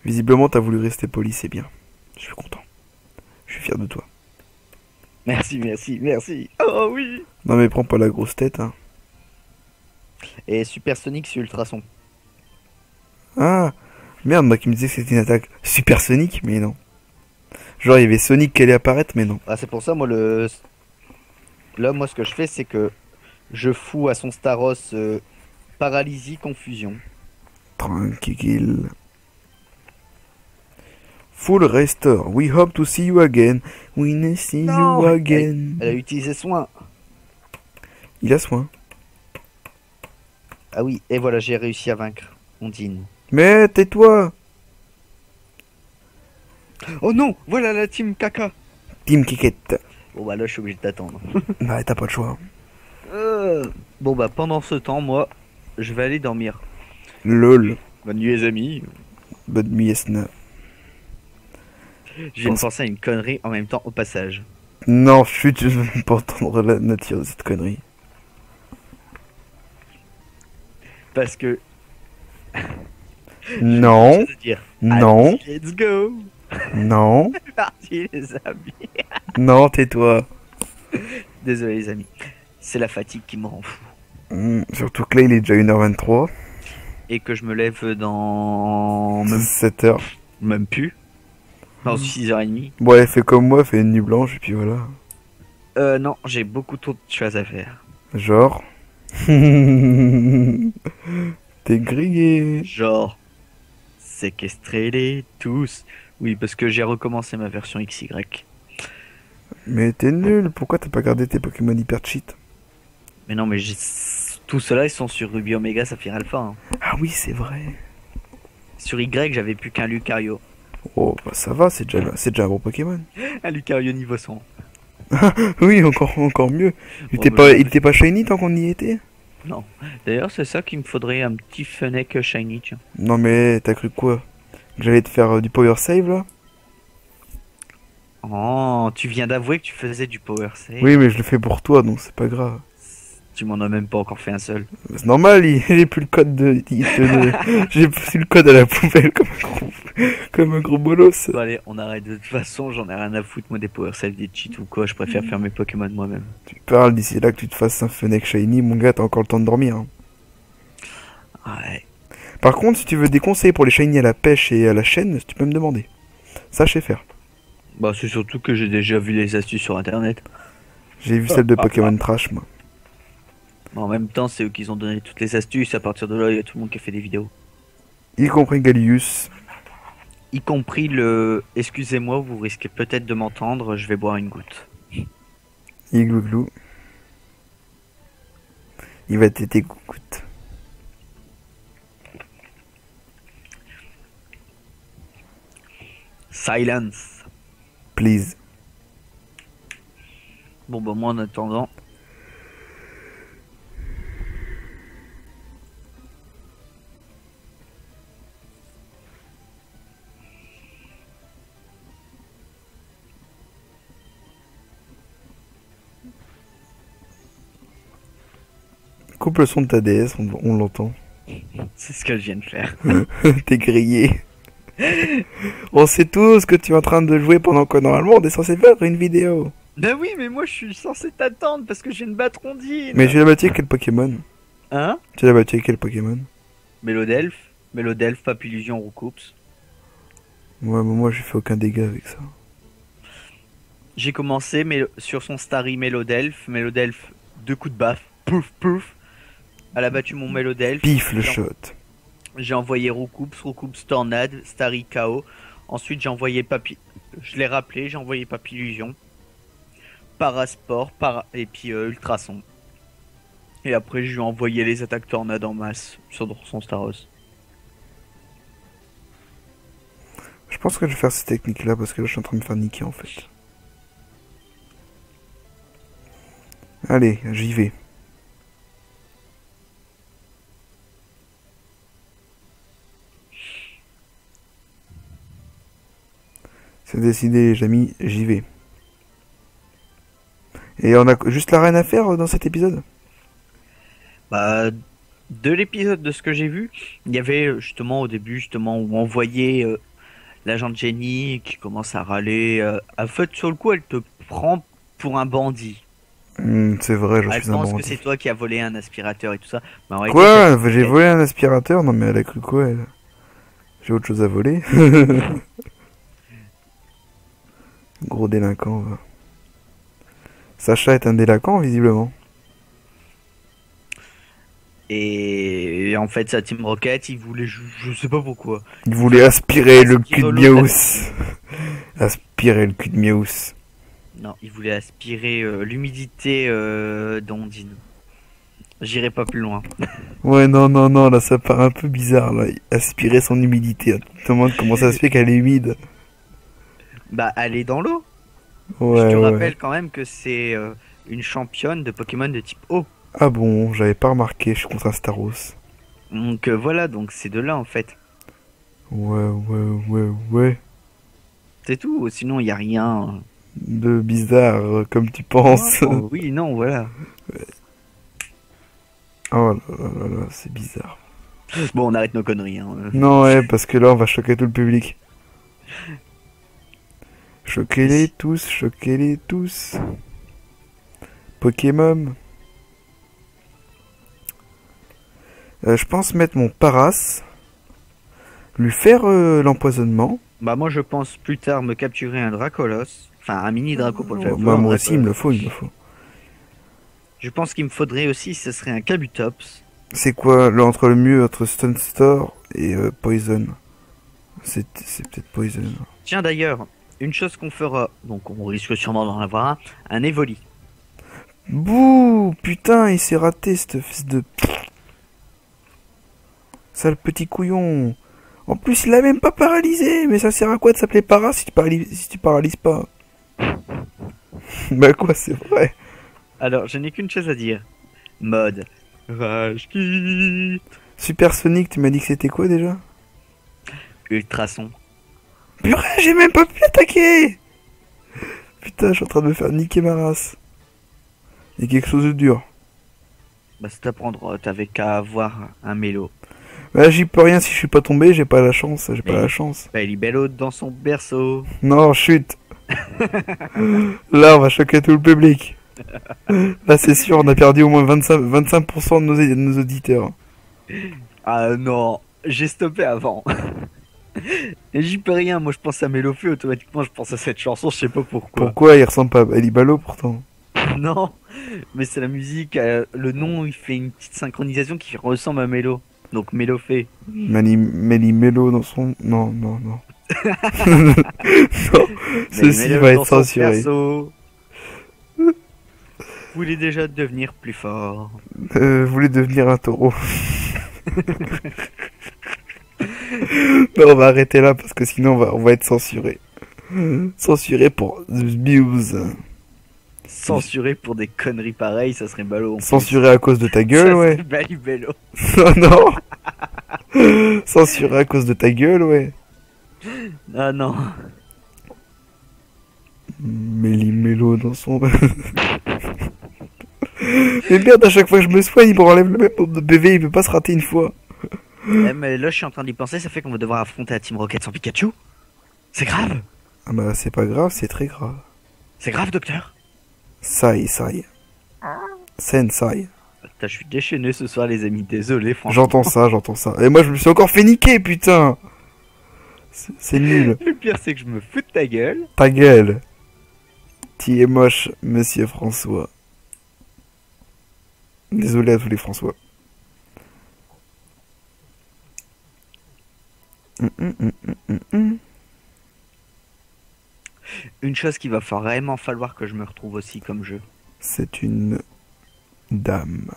Visiblement, t'as voulu rester poli, c'est bien. Je suis content. Je suis fier de toi. Merci, merci, merci. Oh oui. Non mais prends pas la grosse tête, hein. Et supersonique, c'est ultrason. Ah, merde, moi qui me disais que c'était une attaque supersonique, mais non. Genre, il y avait Sonic qui allait apparaître, mais non. Ah, c'est pour ça, moi, là, moi, ce que je fais, c'est que je fous à son Staros paralysie, confusion. Tranquille. Full restore. We hope to see you again. We may see you again. Elle a utilisé soin. Il a soin. Ah oui, et voilà, j'ai réussi à vaincre Ondine. Mais tais-toi. Oh non, voilà la team caca. Team Kikette. Bon bah là, je suis obligé d'attendre. Bah, t'as pas le choix. Bon bah pendant ce temps, moi, je vais aller dormir. LOL. Bonne nuit les amis. Bonne nuit, Esna. Je viens de penser à une connerie en même temps au passage. Non, chut, je veux pas entendre la nature de cette connerie. Parce que... Non. je veux dire, Non. allez, let's go. Non. C'est parti les amis. Non, tais-toi. Désolé les amis. C'est la fatigue qui me rend fou. Surtout que là, il est déjà 1h23. Et que je me lève dans... 7h. Même plus. Dans 6h30. Bon, elle fait comme moi, fait une nuit blanche, et puis voilà. Non, j'ai beaucoup trop de choses à faire. Genre. T'es grillé. Genre... séquestrer-les tous. Oui, parce que j'ai recommencé ma version XY. Mais t'es nul, pourquoi t'as pas gardé tes Pokémon hyper cheat? Mais non, mais tout cela ils sont sur Ruby Omega Saphir Alpha. Hein. Ah oui, c'est vrai. Sur Y, j'avais plus qu'un Lucario. Oh, bah ça va, c'est déjà un bon Pokémon. Un Lucario niveau 100. Oui, encore mieux. Bon, bah, Il était pas shiny tant qu'on y était? non. D'ailleurs, c'est ça qu'il me faudrait, un petit Fennec Shiny, tiens. Non mais t'as cru quoi? Que j'allais te faire du power save là? Oh, tu viens d'avouer que tu faisais du Power Save. Oui, mais je le fais pour toi, donc c'est pas grave. Tu m'en as même pas encore fait un seul. C'est normal, j'ai plus le code j'ai plus le code à la poubelle comme un gros bolos. Bon, allez, on arrête. De toute façon, j'en ai rien à foutre, moi, des Power Save, des cheats ou quoi. Je préfère faire mes Pokémon moi-même. Tu parles d'ici là que tu te fasses un Fennec shiny, mon gars, t'as encore le temps de dormir. Hein. Ouais. Par contre, si tu veux des conseils pour les shiny à la pêche et à la chaîne, tu peux me demander. Ça, je sais faire. Bah, c'est surtout que j'ai déjà vu les astuces sur internet. J'ai vu celle de Pokémon Trash, moi. En même temps, c'est eux qui ont donné toutes les astuces. À partir de là, il y a tout le monde qui a fait des vidéos. Y compris Gallius. Y compris le... Excusez-moi, vous risquez peut-être de m'entendre, je vais boire une goutte. Iglouglou. Il va t'aider, goutte. Silence. Please. Bon bah moi en attendant... Coupe le son de ta DS, on l'entend. C'est ce que je viens de faire. T'es grillé. On sait tous que tu es en train de jouer pendant que normalement on est censé faire une vidéo. Bah oui, mais moi je suis censé t'attendre parce que j'ai une battre Ondine. Mais tu l'as battu avec quel Pokémon? Hein? Tu l'as battu avec quel Pokémon? Mélodelph, Papillusion, Roucoups. Ouais, mais moi j'ai fait aucun dégât avec ça. J'ai commencé mais sur son Starry Mélodelph, 2 coups de baffe, pouf pouf. Elle a battu mon Mélodelph. Pif le shot. J'ai envoyé Roucoups Tornade, Starry KO. Ensuite j'ai envoyé je l'ai rappelé, j'ai envoyé Papillusion, Parasport, et puis Ultrason. Et après je lui ai envoyé les attaques Tornade en masse sur son Staros. Je pense que je vais faire cette technique là parce que là je suis en train de me faire niquer en fait. Allez, j'y vais. C'est décidé les amis, j'y vais. Et on a juste la reine à faire dans cet épisode? Bah, de l'épisode de ce que j'ai vu, il y avait justement au début justement où on voyait l'agent Jenny qui commence à râler. En fait, sur le coup, elle te prend pour un bandit. C'est vrai, je Elle suis un pense que bandit. c'est toi qui as volé un aspirateur et tout ça. Mais en réalité, Quoi? J'ai volé un aspirateur? Non mais elle a cru quoi elle? J'ai autre chose à voler? Gros délinquant, va. Sacha est un délinquant, visiblement. Et en fait, sa Team Rocket, il voulait, je sais pas pourquoi. Il voulait aspirer le cul de l'autre Miaus. Aspirer le cul de Miaus. Non, il voulait aspirer l'humidité d'Ondine. J'irai pas plus loin. Ouais, non, non, non, là ça paraît un peu bizarre, là. Aspirer son humidité. Tu te demandes comment ça se fait qu'elle est humide. Bah, elle est dans l'eau. Ouais, Je te ouais. rappelle quand même que c'est une championne de Pokémon de type eau. Ah bon, j'avais pas remarqué, je suis contre un Staros. Donc voilà, donc c'est de là en fait. Ouais, ouais, ouais, ouais. C'est tout, sinon il y a rien. De bizarre, comme tu penses. Oh, oui, non, voilà. Oh là là là là, c'est bizarre. Bon, on arrête nos conneries. Hein. Non, ouais, parce que là, on va choquer tout le public. Choquez-les tous, choquez-les tous. Pokémon. Je pense mettre mon Paras. Lui faire l'empoisonnement. Bah moi je pense plus tard me capturer un Dracolos. Enfin un mini Draco pour le faire. Bah, moi aussi, il me le faut, il me le faut. Je pense qu'il me faudrait aussi, ce serait un Kabutops. C'est quoi entre le mieux entre Stunster et Poison? C'est peut-être Poison. Tiens d'ailleurs, une chose qu'on fera, donc on risque sûrement d'en avoir un Evoli. Bouh, putain, il s'est raté, ce fils de... Sale petit couillon. En plus, il l'a même pas paralysé. Mais ça sert à quoi de s'appeler Para si tu paralyses pas? Bah quoi, c'est vrai. Alors je n'ai qu'une chose à dire. Mode Rage Kit. Super Sonic, tu m'as dit que c'était quoi déjà? Ultrason. Purée, j'ai même pas pu attaquer. Putain, je suis en train de me faire niquer ma race. Il y a quelque chose de dur. Bah c'est à prendre, t'avais qu'à avoir un mélo. Bah j'y peux rien si je suis pas tombé, j'ai pas la chance, j'ai pas Mais- la chance. Bah il est bello dans son berceau. Non, chute. Là, on va choquer tout le public. Là, c'est sûr, on a perdu au moins 25% de nos auditeurs. Ah non, j'ai stoppé avant. Et j'y peux rien, moi je pense à Mélofeu, automatiquement je pense à cette chanson, je sais pas pourquoi. Pourquoi il ressemble pas à Alibalo pourtant? Non, mais c'est la musique, le nom il fait une petite synchronisation qui ressemble à Mélo. Donc Mélofé. Mélo dans son... Non, non, non. Non, ceci Mélo va dans être son censuré. perso. Voulait déjà devenir plus fort. Voulait devenir un taureau. Non, on va arrêter là parce que sinon on va être censuré. Censuré pour views. Censuré pour des conneries pareilles, ça serait ballot. en plus. Censuré à cause de ta Ça gueule, ouais. serait Balibello. Non, non. Censuré à cause de ta gueule, ouais. Ah non. Méli-mélo dans son... Mais merde, à chaque fois que je me soigne, il me enlève le même nombre de PV, il peut pas se rater une fois. Mais là je suis en train d'y penser, ça fait qu'on va devoir affronter la Team Rocket sans Pikachu. C'est grave. Ah bah c'est pas grave, c'est très grave. C'est grave docteur. Sai. Sensai. Putain, je suis déchaîné ce soir les amis, désolé franchement. J'entends ça. Et moi je me suis encore fait niquer, putain. C'est nul. Le pire c'est que je me fous de ta gueule. Ta gueule. Tu es moche, monsieur François. Désolé à tous les François. Une chose qu'il va vraiment falloir que je me retrouve aussi comme jeu. C'est une dame.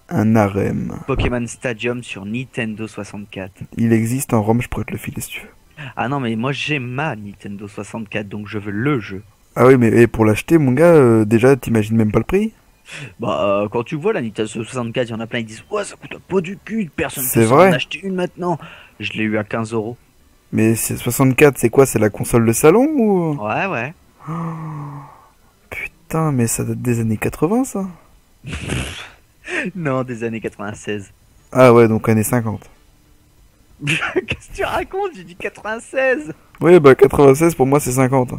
Un harem. Pokémon Stadium sur Nintendo 64. Il existe en ROM, je pourrais te le filer si tu veux. Ah non mais moi j'ai ma Nintendo 64 donc je veux le jeu. Ah oui, mais et pour l'acheter, mon gars, déjà, t'imagines même pas le prix? Bah quand tu vois la Nintendo 64, il y en a plein qui disent ouais ça coûte un pot du cul, personne ne C'est peut s'en vrai. acheter une maintenant. Je l'ai eu à 15 €. Mais c'est 64, c'est quoi? C'est la console de salon ou... Ouais ouais. Putain, mais ça date des années 80, ça? Non des années 96. Ah ouais, donc années 50. Qu'est-ce que tu racontes? J'ai dit 96. Oui, bah 96 pour moi c'est 50.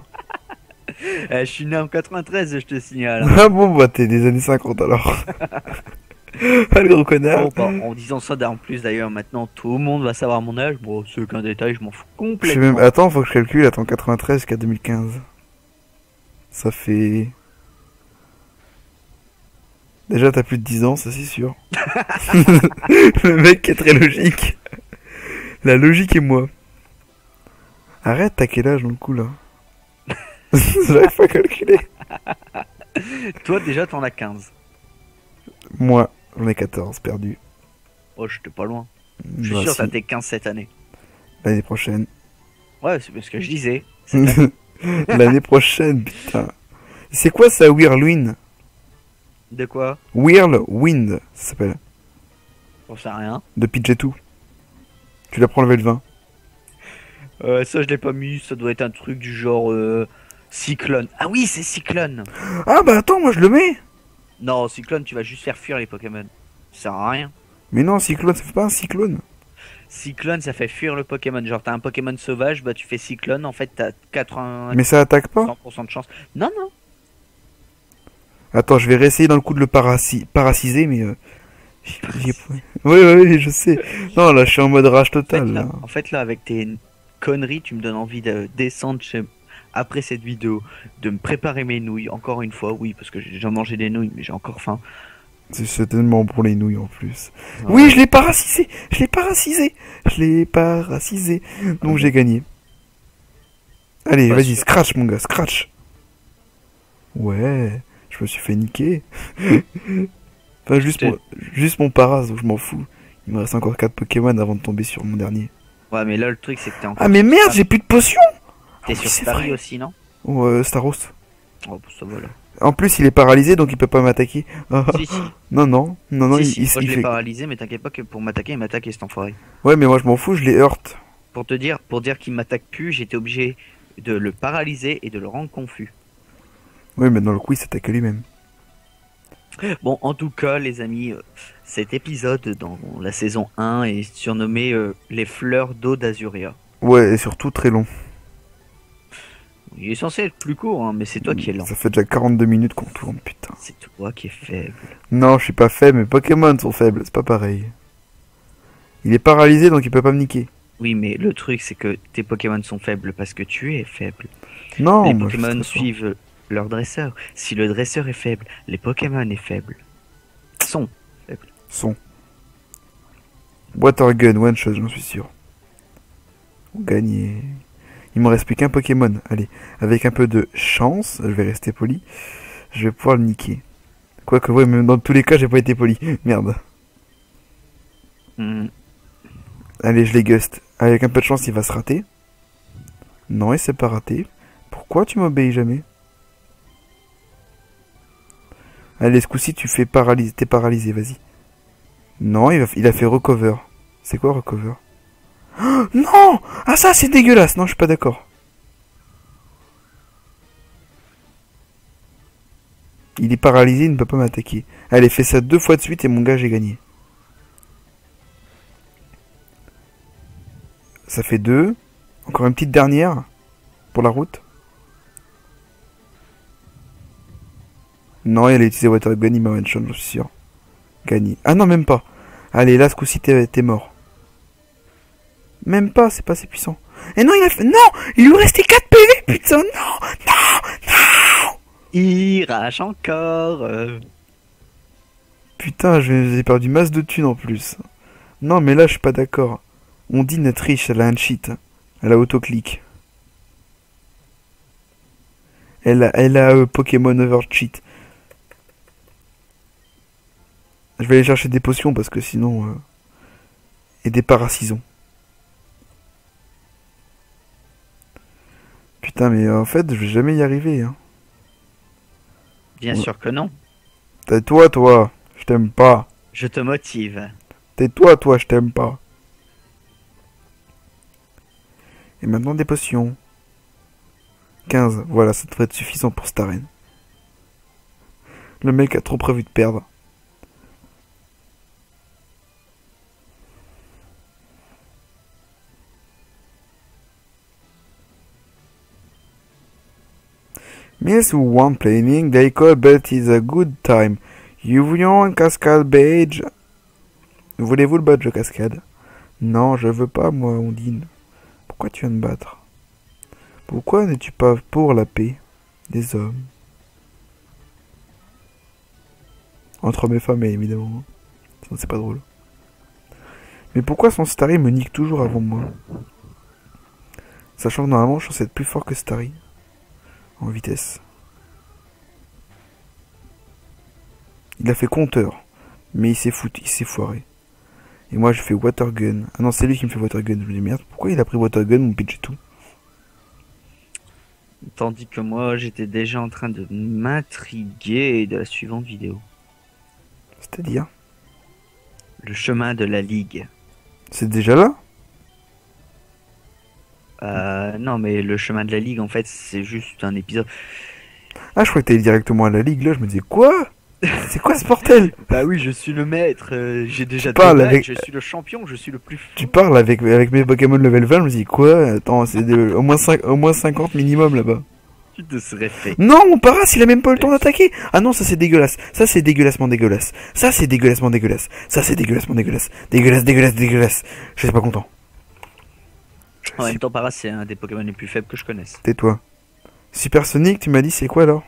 Je suis né en 93, je te signale. Ah bon, bah t'es des années 50 alors. Ah le gros connard. Oh, bah, en disant ça, en plus d'ailleurs, maintenant tout le monde va savoir mon âge. Bon, c'est qu'un détail, je m'en fous Je sais même... complètement. Attends, faut que je calcule. Attends, 93 jusqu'à 2015. Ça fait... Déjà t'as plus de 10 ans, ça c'est sûr. Le mec est très logique. La logique est moi. Arrête, t'as quel âge dans le coup là? J'arrive pas à calculer. Toi, déjà, t'en as 15. Moi, j'en ai 14, perdu. Oh, j'étais pas loin. Je suis Bah sûr que t'as si, tes 15 cette année. l'année prochaine. Ouais, c'est ce que je disais. L'année prochaine, putain. C'est quoi ça, Whirlwind? De quoi? Whirlwind, ça s'appelle. J'en sais rien. De Pidgeotto. Tu l'apprends level 20. Ça, je l'ai pas mis. Ça doit être un truc du genre Cyclone. Ah oui, c'est Cyclone. Ah bah attends, moi je le mets. Non, Cyclone, tu vas juste faire fuir les Pokémon. Ça sert à rien. Mais non, cyclone, ça fait pas un cyclone. Cyclone, ça fait fuir le Pokémon. Genre, t'as un Pokémon sauvage, bah tu fais Cyclone. En fait, t'as 80 Mais ça attaque pas. 100% de chance. Non, non. Attends, je vais réessayer dans le coup de le paraciser, mais... j'y ai pas- Oui, oui, je sais. Non, là, je suis en mode rage total, là. En fait, là, avec tes conneries, tu me donnes envie de descendre après cette vidéo, de me préparer mes nouilles. Encore une fois, oui, parce que j'ai déjà mangé des nouilles, mais j'ai encore faim. C'est tellement bon les nouilles en plus. Ouais. Oui, je l'ai paracisé. Je l'ai paracisé. Je l'ai paracisé. Donc j'ai gagné. Allez, Pas vas-y, sûr. scratch mon gars, scratch. Ouais, je me suis fait niquer. Enfin, juste mon paras, je m'en fous. Il me reste encore 4 Pokémon avant de tomber sur mon dernier. Ouais, mais là, le truc, c'est que t'es encore. Ah mais sur merde, Star- j'ai plus de potions. T'es Ah oui, sur c'est Paris vrai. aussi, non? Oh, Staros. Oh, bah, ça va là. En plus, il est paralysé, donc il peut pas m'attaquer. Ah, Si, si. non, non, non, non, Si, si. Moi, je il l'ai fait... paralysé, mais t'inquiète pas que pour m'attaquer, il m'attaque cet enfoiré. Ouais, mais moi je m'en fous, je les heurte. Pour dire qu'il m'attaque plus, j'étais obligé de le paralyser et de le rendre confus. Oui, mais dans le coup, il s'attaque lui-même. Bon, en tout cas, les amis, cet épisode dans la saison 1 est surnommé Les fleurs d'eau d'Azuria. Ouais, et surtout très long. Il est censé être plus court, hein, mais c'est toi qui es lent. Ça fait déjà 42 minutes qu'on tourne, putain. C'est toi qui es faible. Non, je suis pas faible, mes Pokémon sont faibles, c'est pas pareil. Il est paralysé, donc il peut pas me niquer. Oui, mais le truc, c'est que tes Pokémon sont faibles parce que tu es faible. Non, Les moi, je Pokémon suis très fort. suivent leur dresseur. Si le dresseur est faible, les Pokémon est faible. Sont faibles. Son. Water Gun, one shot, j'en suis sûr. Gagné. Il me reste plus qu'un Pokémon. Allez, avec un peu de chance, je vais rester poli. Je vais pouvoir le niquer. Quoique, ouais, même dans tous les cas, j'ai pas été poli. Merde. Hmm. Allez, je les gust. Avec un peu de chance, il va se rater. Non, il s'est pas raté. Pourquoi tu m'obéis jamais? Allez, ce coup-ci, tu fais paralyser. T'es paralysé, vas-y. Non, il a fait recover. C'est quoi recover? Oh, non! Ah ça, c'est dégueulasse. Non, je suis pas d'accord. Il est paralysé, il ne peut pas m'attaquer. Allez, fais ça 2 fois de suite et mon gars, j'ai gagné. Ça fait 2. Encore une petite dernière pour la route. Non, il a utilisé Water Gun, il m'a one shot, je suis sûr. Gagné. Ah non, même pas. Allez, là, ce coup-ci, t'es mort. Même pas, c'est pas assez puissant. Et non, il a fait... Non! Il lui restait 4 PV, putain, non! Non! Il rage encore. Putain, j'ai perdu masse de thunes en plus. Non, mais là, je suis pas d'accord. On dit notre riche, elle a un cheat. Elle a autoclick. Elle a Pokémon Overcheat. Je vais aller chercher des potions parce que sinon... Et des paracisons. Putain, mais en fait, je vais jamais y arriver. Hein. Bien sûr que non. Tais-toi, toi. Je t'aime pas. Je te motive. Tais-toi, toi, je t'aime pas. Et maintenant des potions. 15. Voilà, ça devrait être suffisant pour cette arène. Le mec a trop prévu de perdre. Miss who want playing, they call but it's a good time. You want cascade badge? Voulez-vous le badge de cascade? Non, je veux pas, moi, Ondine. Pourquoi tu viens me battre? Pourquoi n'es-tu pas pour la paix des hommes? Entre mes femmes, évidemment. Sinon, c'est pas drôle. Mais pourquoi son Starry me nique toujours avant moi? Sachant que normalement, je suis censé être plus fort que Starry. En vitesse. Il a fait compteur. Mais il s'est foiré. Et moi, je fais Watergun. Ah non, c'est lui qui me fait Watergun. Je me dis, merde, pourquoi il a pris Watergun, mon pitch et tout? Tandis que moi, j'étais déjà en train de m'intriguer de la suivante vidéo. C'est-à-dire? Le chemin de la Ligue. C'est déjà là? Non, mais le chemin de la Ligue, en fait, c'est juste un épisode. Ah, je crois que t'allais directement à la Ligue, là. Je me disais, quoi? C'est quoi ce bordel? Bah oui, je suis le maître. J'ai déjà parles deux bagues, avec- je suis le champion, je suis le plus fort. Tu parles avec mes Pokémon level 20, je me dis, quoi? Attends, c'est au moins 50 minimum, là-bas. Tu te serais fait. Non, mon Paras, il a même pas eu le temps d'attaquer. Ah non, ça c'est dégueulasse. Ça c'est dégueulassement dégueulasse. Ça c'est dégueulassement dégueulasse. Ça c'est dégueulassement dégueulasse. Dégueulasse, dégueulasse, dégueulasse. Je suis pas content. En même temps, Paras, c'est un des Pokémon les plus faibles que je connaisse. Tais-toi. Supersonic, tu m'as dit c'est quoi alors?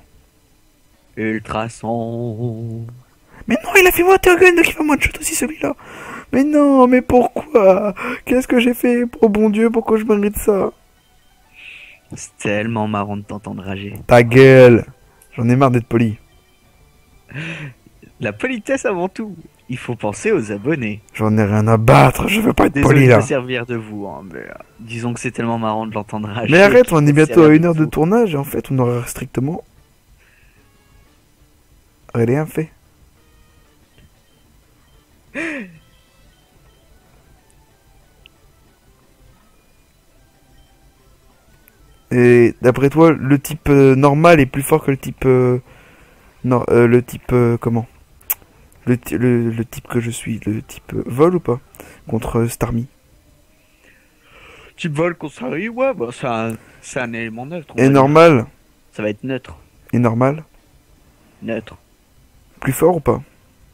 Ultrason. Mais non, il a fait Watergun, donc il va one-shot aussi celui-là. Mais non, mais pourquoi? Qu'est-ce que j'ai fait? Oh bon Dieu, pourquoi je mérite ça? C'est tellement marrant de t'entendre rager. Ta gueule. J'en ai marre d'être poli. La politesse avant tout. Il faut penser aux abonnés. J'en ai rien à battre, je veux pas être Désolé poli de là. me servir de vous, hein, mais disons que c'est tellement marrant de l'entendre rager. Mais arrête, on est bientôt à à 1 heure de tournage et en fait on aura strictement rien fait. Et d'après toi, le type normal est plus fort que le type non, le type comment? Le type que je suis, le type vol ou pas? Contre Starmie. Tu voles qu'on s'arrive, ouais, bah c'est un élément neutre. on Et va dire. normal, Ça va être neutre. et normal, Neutre. plus fort ou pas?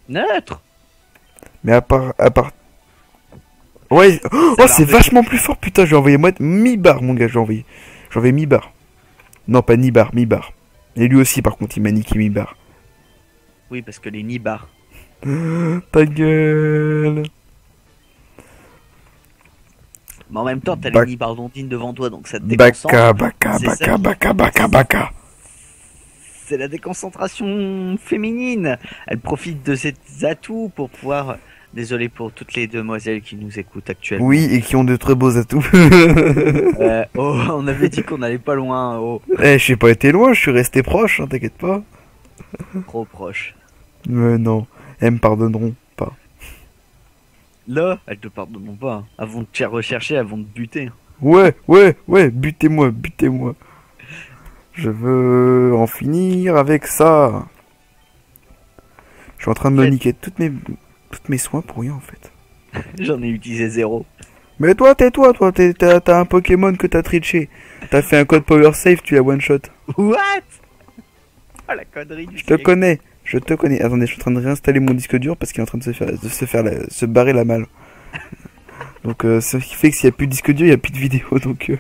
Neutre. Mais à part. Ouais, oh, Ça c'est va, vachement plus fort, putain, j'ai envoyé moi mi-bar, mon gars, j'ai envoyé. J'ai envoyé mi-bar. Non, pas ni-bar, mi-bar. Et lui aussi, par contre, il m'a niqué mi-bar. Oui, parce que les nibards. Ta gueule. Mais en même temps, t'as Bac- les nibards d'Ondine devant toi, donc ça te déconcentre. Baka, C'est ça baka, qui- baka, baka, baka. C'est la déconcentration féminine. Elle profite de ses atouts pour pouvoir... Désolé pour toutes les demoiselles qui nous écoutent actuellement. Oui, et qui ont de très beaux atouts. Oh, on avait dit qu'on allait pas loin. Oh, Eh, je suis pas été loin, je suis resté proche, hein, t'inquiète pas. trop proche. Mais non, elles me pardonneront pas. Là, elles te pardonneront pas. Hein. Elles vont te rechercher, elles vont te buter. Ouais, ouais, ouais, butez-moi, butez-moi. Je veux en finir avec ça. Je suis en train de me Faites- niquer toutes mes soins pour rien en fait. J'en ai utilisé 0. Mais toi, tais-toi, toi, t'as un Pokémon que t'as triché. T'as fait un code Power Save, tu l'as one shot. What? Oh la connerie du Je te siècle. connais, je te connais. Attendez, je suis en train de réinstaller mon disque dur parce qu'il est en train de se barrer la malle. Donc ce qui fait que s'il n'y a plus de disque dur, il n'y a plus de vidéo. Donc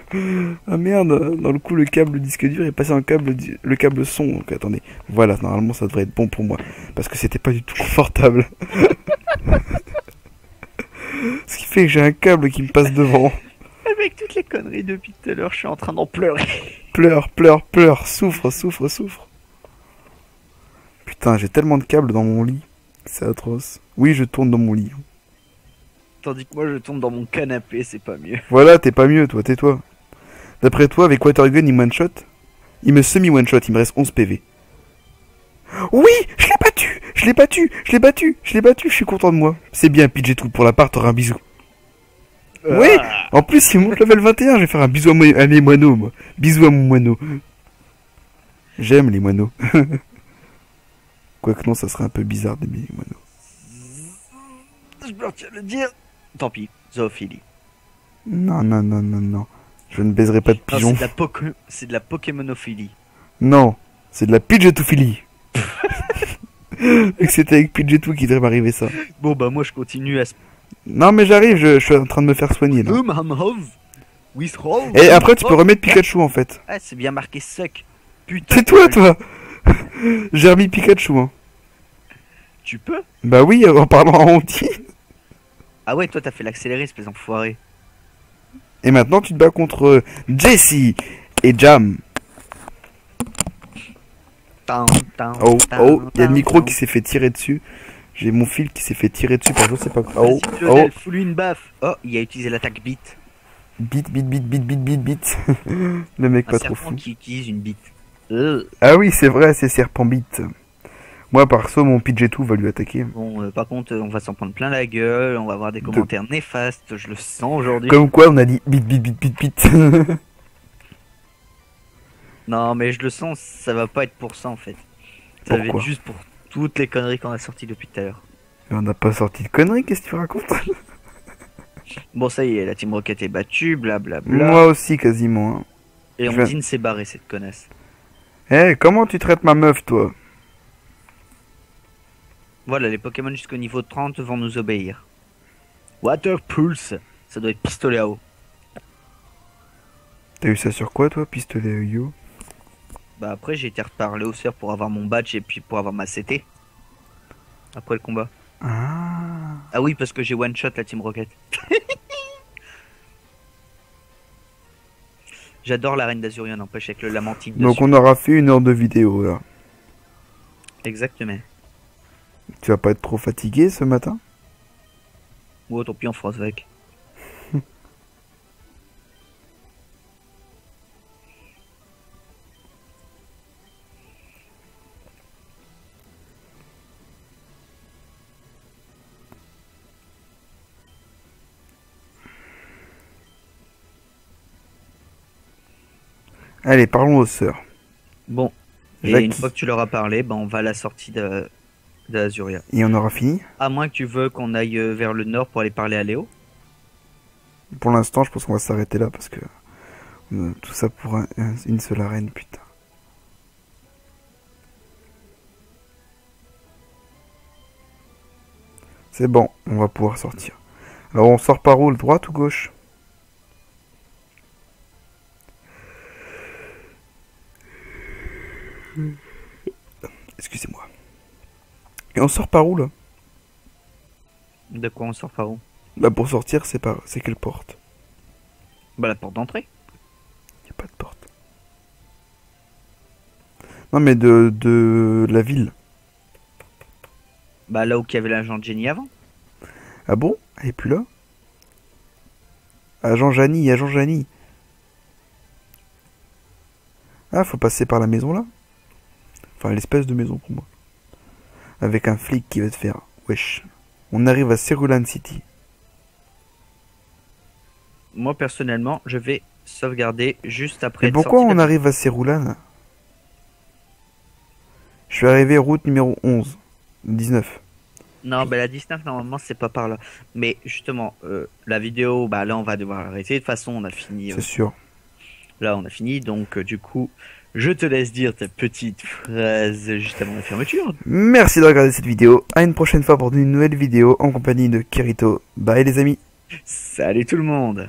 ah merde, dans le coup le câble disque dur est passé en le câble son. Donc attendez, voilà, normalement ça devrait être bon pour moi parce que c'était pas du tout confortable. Ce qui fait que j'ai un câble qui me passe devant. Avec toutes les conneries depuis tout à l'heure, je suis en train d'en pleurer. Pleure, pleure, pleure, souffre, souffre, souffre. Putain, j'ai tellement de câbles dans mon lit, c'est atroce. Oui, je tourne dans mon lit. Tandis que moi je tombe dans mon canapé, c'est pas mieux. Voilà, t'es pas mieux, toi, tais-toi. D'après toi, avec Watergun, il me one-shot. Il me semi-one-shot, il me reste 11 PV. Oui, je l'ai battu, je l'ai battu, je l'ai battu, je l'ai battu, je suis content de moi. C'est bien, Pidgey tout pour la part, t'auras un bisou. Oui, en plus, il monte level 21, je vais faire un bisou à mes moineaux, moi. Bisous à mon moineau. J'aime les moineaux. Quoique non, ça serait un peu bizarre d'aimer les moineaux. Je me retiens de le dire. Tant pis, zoophilie. Non, non, non, non, non. Je ne baiserai pas de Non, pigeon. c'est de la Pokémonophilie. Non, C'est de la pidgeotophilie. Et que c'était avec Pidgeotto qui devrait m'arriver ça. Bon bah moi je continue à... Non mais j'arrive, je suis en train de me faire soigner là. Et après tu peux remettre Pikachu en fait. Ah c'est bien marqué suck. Putain. C'est toi. J'ai remis Pikachu hein. Tu peux? Bah oui, en parlant en honti. Ah ouais, toi t'as fait l'accéléré, espèce d'enfoiré. Et maintenant tu te bats contre Jesse et Jam. Oh, il y a le micro qui s'est fait tirer dessus. J'ai mon fil qui s'est fait tirer dessus par je sais pas quoi. Oh, oh. Fous-lui une baffe. Oh, il a utilisé l'attaque bite. Bite. Le mec pas trop fou. Qui utilise une bite. Ah oui, c'est vrai, c'est serpent bite. Moi, perso, mon Pidgeotto va lui attaquer. Bon, par contre, on va s'en prendre plein la gueule. On va avoir des commentaires néfastes. Je le sens aujourd'hui. Comme quoi, on a dit bite. Non, mais je le sens, ça va pas être pour ça en fait. Ça va être juste pour toutes les conneries qu'on a sorties depuis tout à l'heure. Mais on n'a pas sorti de conneries, qu'est-ce que tu racontes? Bon, ça y est, la Team Rocket est battue, blablabla. Moi aussi, quasiment. Hein. Et Ondine s'est barrée, cette connasse. Eh, comment tu traites ma meuf, toi? Voilà, les Pokémon jusqu'au niveau 30 vont nous obéir. Water Pulse, ça doit être pistolet à eau. T'as eu ça sur quoi, toi, pistolet à eau? Bah après j'ai été reparler au sœur pour avoir mon badge et puis pour avoir ma CT. Après le combat. Ah oui parce que j'ai one shot la Team Rocket. J'adore la reine d'Azurian, n'empêche avec le Lamentine dessus. Donc on aura fait 1 heure de vidéo là. Exactement. Tu vas pas être trop fatigué ce matin? Ouais tant pis on fera avec. Allez, parlons aux sœurs. Bon, et une fois que tu leur as parlé, ben on va à la sortie d'Azuria. Et on aura fini? À moins que tu veux qu'on aille vers le nord pour aller parler à Léo. Pour l'instant, je pense qu'on va s'arrêter là parce que tout ça pour une seule arène, putain. C'est bon, on va pouvoir sortir. Alors on sort par où, droite ou gauche? Excusez-moi. Et on sort par où là? De quoi on sort par où? Bah pour sortir, c'est quelle porte? Bah la porte d'entrée. Y a pas de porte. Non mais de la ville. Bah là où il y avait l'agent Jenny avant. Ah bon? Elle est plus là? Agent Janie. Ah, faut passer par la maison là? Enfin, l'espèce de maison pour moi. Avec un flic qui va te faire. Wesh. On arrive à Cerulean City. Moi, personnellement, je vais sauvegarder juste après. Mais pourquoi on arrive à Cerulean? Je suis arrivé route numéro 11. 19. Non, bah la 19, normalement, c'est pas par là. Mais justement, la vidéo, bah là, on va devoir l'arrêter. De toute façon, on a fini. C'est sûr. Là, on a fini. Donc, du coup, je te laisse dire ta petite phrase juste avant la fermeture. Merci de regarder cette vidéo. À une prochaine fois pour une nouvelle vidéo en compagnie de Kirito. Bye les amis. Salut tout le monde.